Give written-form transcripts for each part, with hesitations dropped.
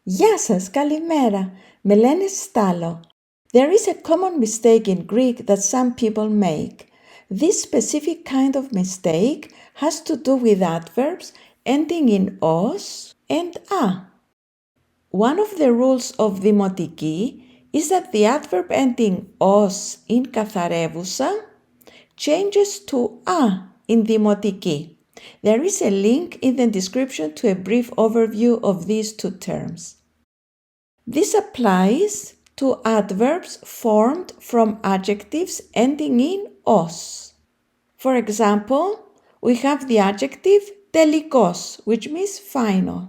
Γεια σας, καλημέρα. Με λένε Στάλο. There is a common mistake in Greek that some people make. This specific kind of mistake has to do with adverbs ending in os and a. One of the rules of δημοτική is that the adverb ending os in καθαρεύουσα changes to a in δημοτική. There is a link in the description to a brief overview of these two terms. This applies to adverbs formed from adjectives ending in os. For example, we have the adjective τελικός, which means final.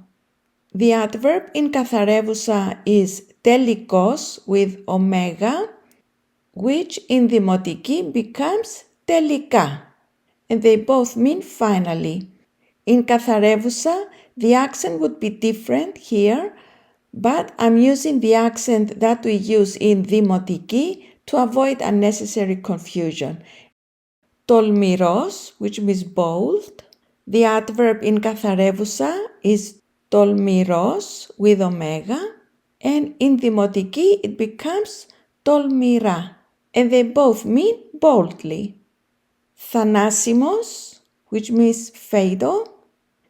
The adverb in καθαρεύουσα is τελικός with omega, which in δημοτική becomes τελικά, and they both mean finally. In καθαρεύουσα, the accent would be different here, but I'm using the accent that we use in δημοτική to avoid unnecessary confusion. Τολμηρός, which means bold. The adverb in καθαρεύουσα is τολμηρός with omega, and in δημοτική it becomes τολμηρά, and they both mean boldly. Θανάσιμος, which means fatal.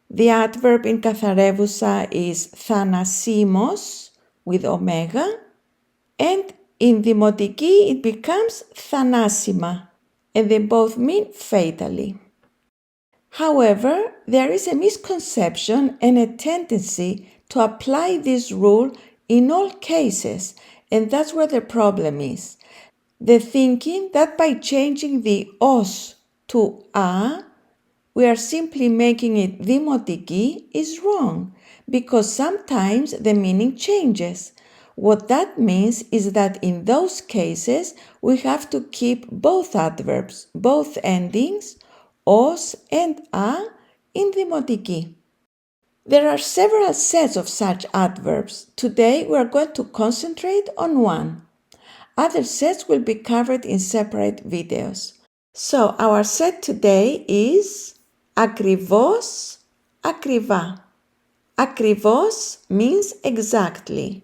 The adverb in καθαρεύουσα is θανασίμος with omega, and in δημοτική it becomes θανάσιμα, and they both mean fatally. However, there is a misconception and a tendency to apply this rule in all cases, and that's where the problem is. The thinking that by changing the os to a, we are simply making it δημοτική is wrong, because sometimes the meaning changes. What that means is that in those cases, we have to keep both adverbs, both endings, os and a, in δημοτική. There are several sets of such adverbs. Today we are going to concentrate on one. Other sets will be covered in separate videos. So our set today is ακριβώς, ακριβά. Ακριβώς means exactly,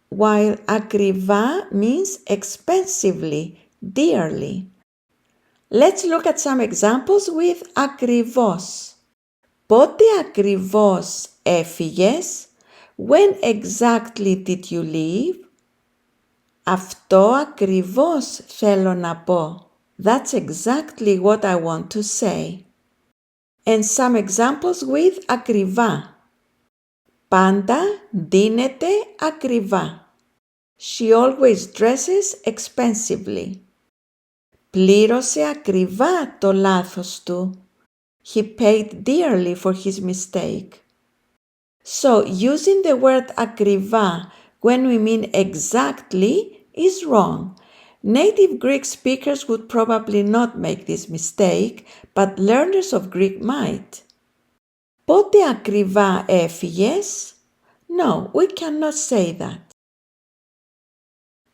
while ακριβά means expensively, dearly. Let's look at some examples with ακριβώς. Πότε ακριβώς έφυγες? When exactly did you leave? Αυτό ακριβώς θέλω να πω. That's exactly what I want to say. And some examples with ακριβά. Πάντα ντύνεται ακριβά. She always dresses expensively. Πλήρωσε ακριβά το λάθος του. He paid dearly for his mistake. So, using the word ακριβά when we mean exactly is wrong. Native Greek speakers would probably not make this mistake, but learners of Greek might. Πότε ακριβά έφυγες? No, we cannot say that.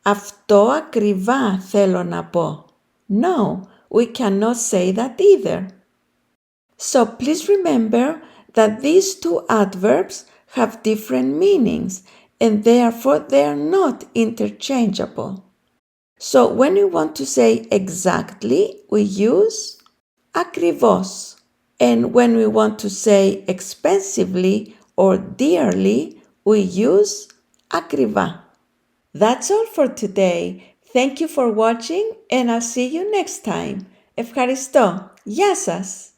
Αυτό ακριβά θέλω να πω. No, we cannot say that either. So please remember that these two adverbs have different meanings, and therefore they are not interchangeable. So when we want to say exactly, we use ακριβώς. And when we want to say expensively or dearly, we use ακριβά. That's all for today. Thank you for watching, and I'll see you next time. Ευχαριστώ. Γεια σας!